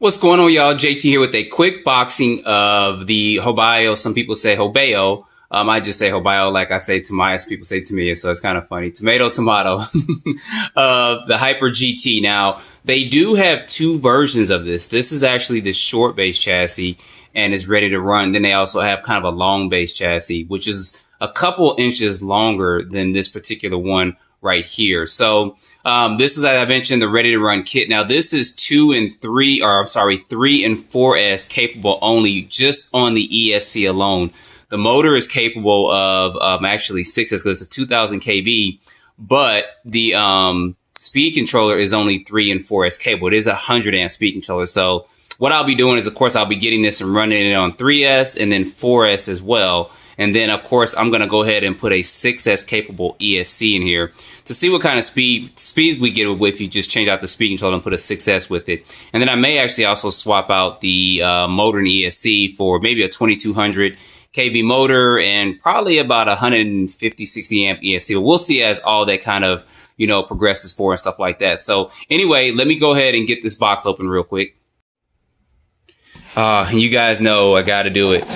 What's going on, y'all? JT here with a quick boxing of the Hobao. Some people say Hobao. I just say Hobao like I say to my, as people say to me, so it's kind of funny. Tomato. The Hyper GT. Now, they do have two versions of this. This is actually the short base chassis and is ready to run. Then they also have kind of a long base chassis, which is a couple inches longer than this particular one right here. So this is, as I mentioned, the ready to run kit. Now this is 3 and 4S capable only, just on the ESC alone. The motor is capable of actually 6S because it's a 2000 kV, but the speed controller is only 3 and 4S capable. It is a 100 amp speed controller. So what I'll be doing is, of course, I'll be getting this and running it on 3S and then 4S as well. And then, of course, I'm going to go ahead and put a 6S capable ESC in here to see what kind of speeds we get with if you just change out the speed controller and put a 6S with it. And then I may actually also swap out the motor and ESC for maybe a 2200 kV motor and probably about 150, 60 amp ESC. But we'll see as all that kind of, progresses forward and stuff like that. So anyway, let me go ahead and get this box open real quick. And you guys know I got to do it.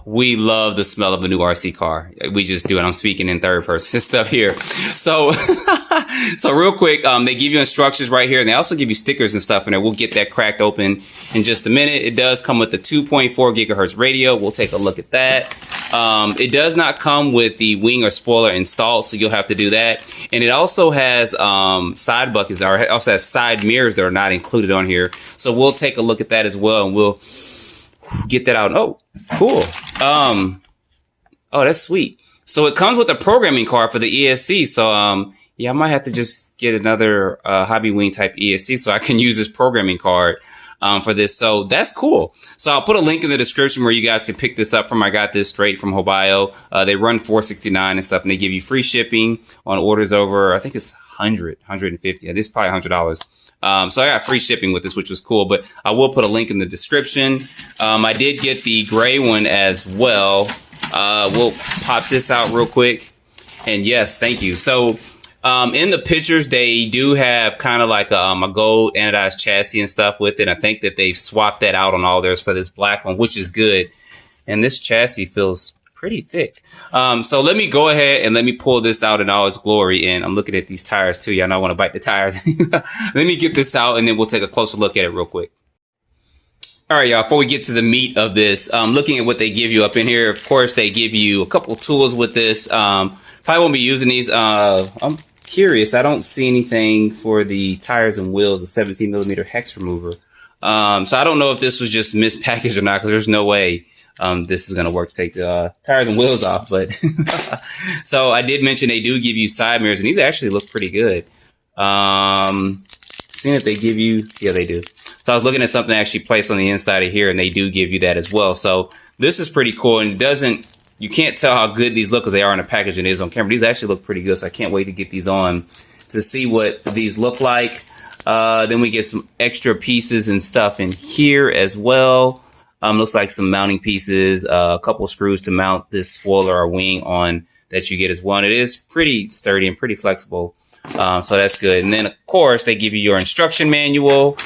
We love the smell of a new RC car. We just do it. I'm speaking in third person stuff here. So, so real quick, they give you instructions right here, and they also give you stickers and stuff in there. We'll get that cracked open in just a minute. It does come with the 2.4 gigahertz radio. We'll take a look at that. It does not come with the wing or spoiler installed, so you'll have to do that. And it also has side buckets, or it also has side mirrors that are not included on here. So we'll take a look at that as well, and we'll get that out. Oh, cool. Oh, that's sweet. So it comes with a programming card for the ESC. So, yeah, I might have to just get another Hobby Wing type ESC so I can use this programming card for this. So that's cool. So I'll put a link in the description where you guys can pick this up from. I got this straight from Hobao. They run $4.69 and stuff, and they give you free shipping on orders over, I think it's 150. This is probably $100. So I got free shipping with this, which was cool, but I will put a link in the description. I did get the gray one as well. We'll pop this out real quick. And yes, thank you. So, in the pictures, they do have kind of like a gold anodized chassis and stuff with it. I think that they've swapped that out on all theirs for this black one, which is good. And this chassis feels pretty thick. So let me go ahead and let me pull this out in all its glory. And I'm looking at these tires too. Y'all know I want to bite the tires. Let me get this out and then we'll take a closer look at it real quick. All right, y'all, before we get to the meat of this, looking at what they give you up in here, of course, they give you a couple tools with this. Probably won't be using these. I'm curious. I don't see anything for the tires and wheels, a 17 millimeter hex remover. So I don't know if this was just mispackaged or not, because there's no way this is going to work to take the tires and wheels off. But so I did mention they do give you side mirrors, and these actually look pretty good. Seeing if they give you, yeah, they do. So I was looking at something actually placed on the inside of here, and they do give you that as well. So this is pretty cool, and it doesn't, you can't tell how good these look because they are in the package and it is on camera. These actually look pretty good, so I can't wait to get these on to see what these look like. Then we get some extra pieces and stuff in here as well. Looks like some mounting pieces, a couple screws to mount this spoiler or wing on that you get as well. And it is pretty sturdy and pretty flexible. So that's good. And then, of course, they give you your instruction manual,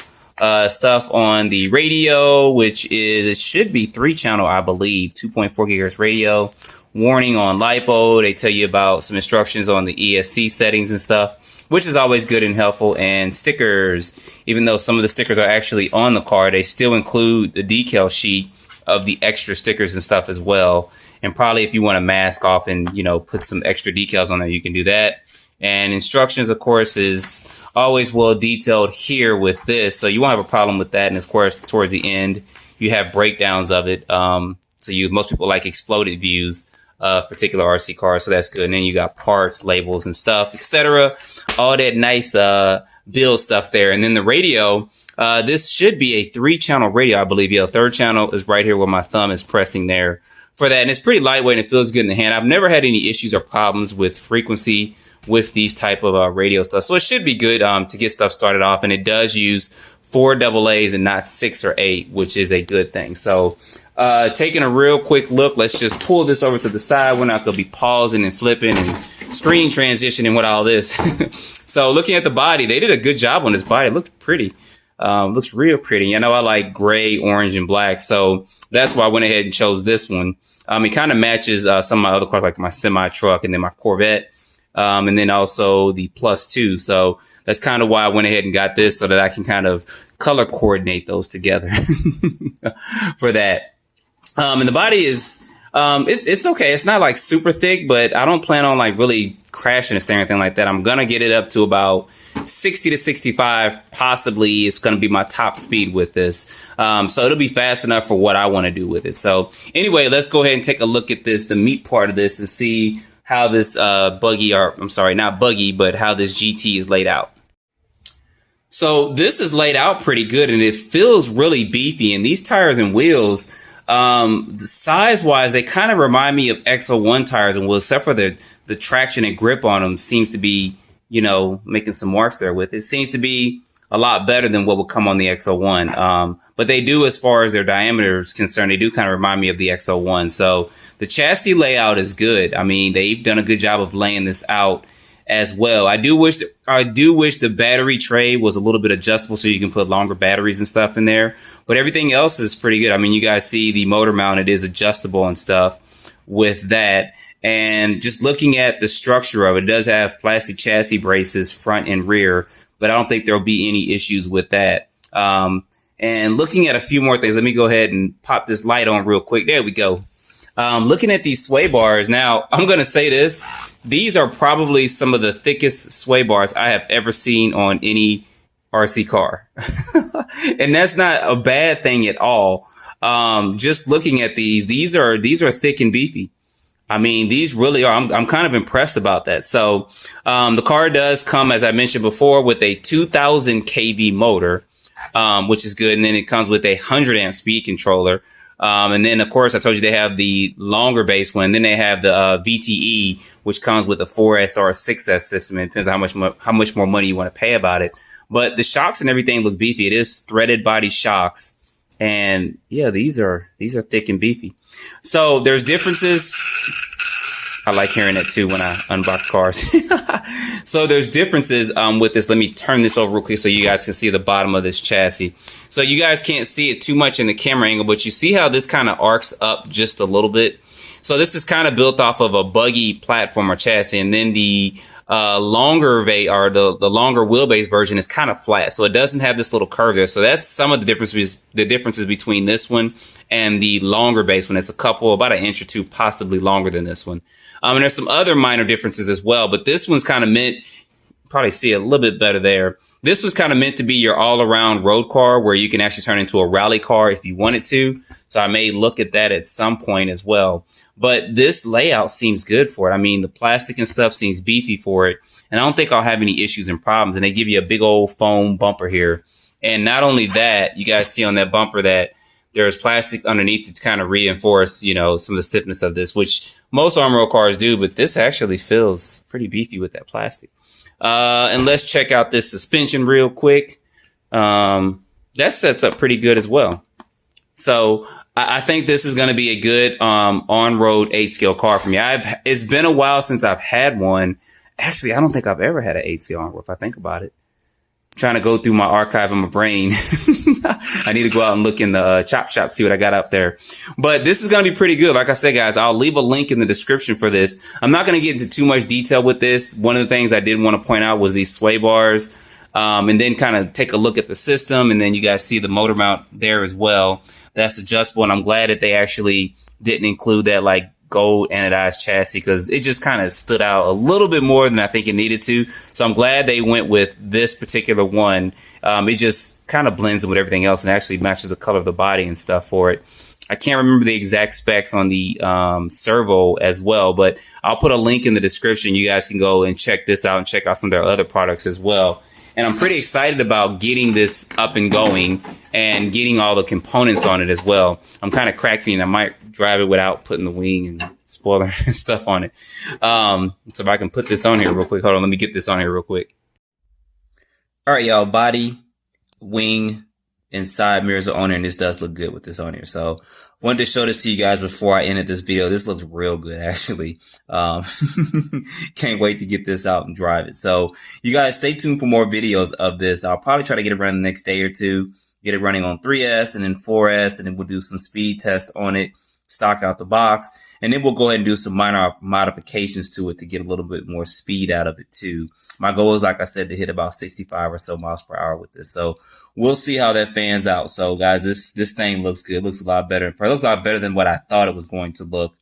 stuff on the radio, which is, it should be 3-channel, I believe, 2.4 gigahertz radio. Warning on LiPo. They tell you about some instructions on the ESC settings and stuff, which is always good and helpful. And stickers, even though some of the stickers are actually on the car, they still include the decal sheet of the extra stickers and stuff as well. And probably if you want to mask off and, put some extra decals on there, you can do that. And instructions, of course, is always well detailed here with this. So you won't have a problem with that. And of course, towards the end, you have breakdowns of it. So most people like exploded views of particular RC cars. So that's good. And then you got parts, labels and stuff, etc. All that nice build stuff there. And then the radio, this should be a 3-channel radio, I believe. Yeah, 3rd channel is right here where my thumb is pressing there for that. And it's pretty lightweight and it feels good in the hand. I've never had any issues or problems with frequency with these type of radio stuff. So it should be good to get stuff started off. And it does use 4 AA's and not 6 or 8, which is a good thing. So taking a real quick look, let's just pull this over to the side. We're not going to be pausing and flipping and screen transitioning with all this. So looking at the body, they did a good job on this body. It looked pretty. Looks real pretty. I know I like gray, orange, and black, so that's why I went ahead and chose this one. It kind of matches some of my other cars, like my semi truck and then my Corvette, and then also the Plus 2. So that's kind of why I went ahead and got this, so that I can kind of color coordinate those together for that. And the body is, it's okay. It's not like super thick, but I don't plan on like really crashing this thing or anything like that. I'm going to get it up to about 60 to 65. Possibly it's going to be my top speed with this. So it'll be fast enough for what I want to do with it. So anyway, let's go ahead and take a look at this, the meat part of this, and see how this, buggy, or I'm sorry, not buggy, but how this GT is laid out. So this is laid out pretty good, and it feels really beefy, and these tires and wheels, size wise, they kind of remind me of XO1 tires and wheels, except for the traction and grip on them seems to be, you know, making some marks there with it. Seems to be a lot better than what would come on the XO1. But they do, as far as their diameter is concerned, they do kind of remind me of the XO1. So the chassis layout is good. I mean, they've done a good job of laying this out as well. I do wish the battery tray was a little bit adjustable so you can put longer batteries and stuff in there. But everything else is pretty good. I mean, you guys see the motor mount, it is adjustable and stuff with that. And just looking at the structure of it, it does have plastic chassis braces front and rear, but I don't think there'll be any issues with that. And looking at a few more things, let me go ahead and pop this light on real quick. There we go. Looking at these sway bars, now I'm going to say this. These are probably some of the thickest sway bars I have ever seen on any RC car. And that's not a bad thing at all. Just looking at these are thick and beefy. I mean, these really are. I'm kind of impressed about that. So the car does come, as I mentioned before, with a 2000 kV motor, which is good. And then it comes with a 100 amp speed controller. And then, of course, I told you they have the longer base one. Then they have the VTE, which comes with a 4S or a 6S system. It depends on how much more money you want to pay about it. But the shocks and everything look beefy. It is threaded body shocks. And yeah, these are thick and beefy. So there's differences. I like hearing that too when I unbox cars. So there's differences with this. Let me turn this over real quick so you guys can see the bottom of this chassis. So you guys can't see it too much in the camera angle, but you see how this kind of arcs up just a little bit. So this is kind of built off of a buggy platform or chassis, and then the longer the longer wheelbase version is kind of flat, so it doesn't have this little curve there. So that's some of the differences between this one and the longer base one. It's about an inch or two, possibly longer than this one. And there's some other minor differences as well, but this one's kind of meant, probably see it a little bit better there. This was kind of meant to be your all-around road car where you can actually turn into a rally car if you wanted to. So I may look at that at some point as well. But this layout seems good for it. I mean, the plastic and stuff seems beefy for it. And I don't think I'll have any issues and problems. And they give you a big old foam bumper here. And not only that, you guys see on that bumper that there's plastic underneath to kind of reinforce, you know, some of the stiffness of this, which most on-road cars do. But this actually feels pretty beefy with that plastic. And let's check out this suspension real quick. That sets up pretty good as well. So I think this is going to be a good on-road 8-scale car for me. It's been a while since I've had one. Actually, I don't think I've ever had an 8-scale on-road if I think about it. I'm trying to go through my archive in my brain. I need to go out and look in the chop shop, see what I got up there. But this is going to be pretty good. Like I said, guys, I'll leave a link in the description for this. I'm not going to get into too much detail with this. One of the things I did want to point out was these sway bars. And then kind of take a look at the system. And then you guys see the motor mount there as well. That's adjustable. And I'm glad that they actually didn't include that like gold anodized chassis, because it just kind of stood out a little bit more than I think it needed to. So I'm glad they went with this particular one. It just kind of blends in with everything else and actually matches the color of the body and stuff for it. I can't remember the exact specs on the servo as well, but I'll put a link in the description. You guys can go and check this out and check out some of their other products as well. And I'm pretty excited about getting this up and going and getting all the components on it as well. I'm kind of crack-feeding. I might drive it without putting the wing and spoiler and stuff on it. So if I can put this on here real quick. Hold on, let me get this on here real quick. All right, y'all. Body, wing, and side mirrors are on here, and this does look good with this on here. So wanted to show this to you guys before I ended this video. This looks real good, actually. Can't wait to get this out and drive it. So you guys stay tuned for more videos of this. I'll probably try to get it running the next day or two, get it running on 3S and then 4S, and then we'll do some speed tests on it, stock out the box. And then we'll go ahead and do some minor modifications to it to get a little bit more speed out of it too. My goal is, like I said, to hit about 65 or so miles per hour with this. So we'll see how that fans out. So guys, this thing looks good. It looks a lot better. It looks a lot better than what I thought it was going to look,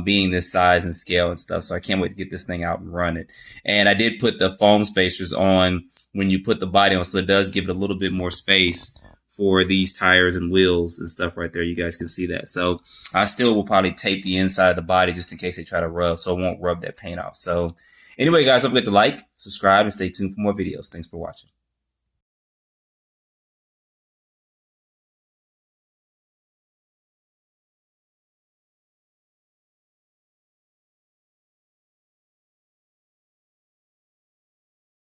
being this size and scale and stuff. So I can't wait to get this thing out and run it. And I did put the foam spacers on when you put the body on, so it does give it a little bit more space for these tires and wheels and stuff right there. You guys can see that. So I still will probably tape the inside of the body just in case they try to rub, so it won't rub that paint off. So anyway, guys, don't forget to like, subscribe, and stay tuned for more videos. Thanks for watching.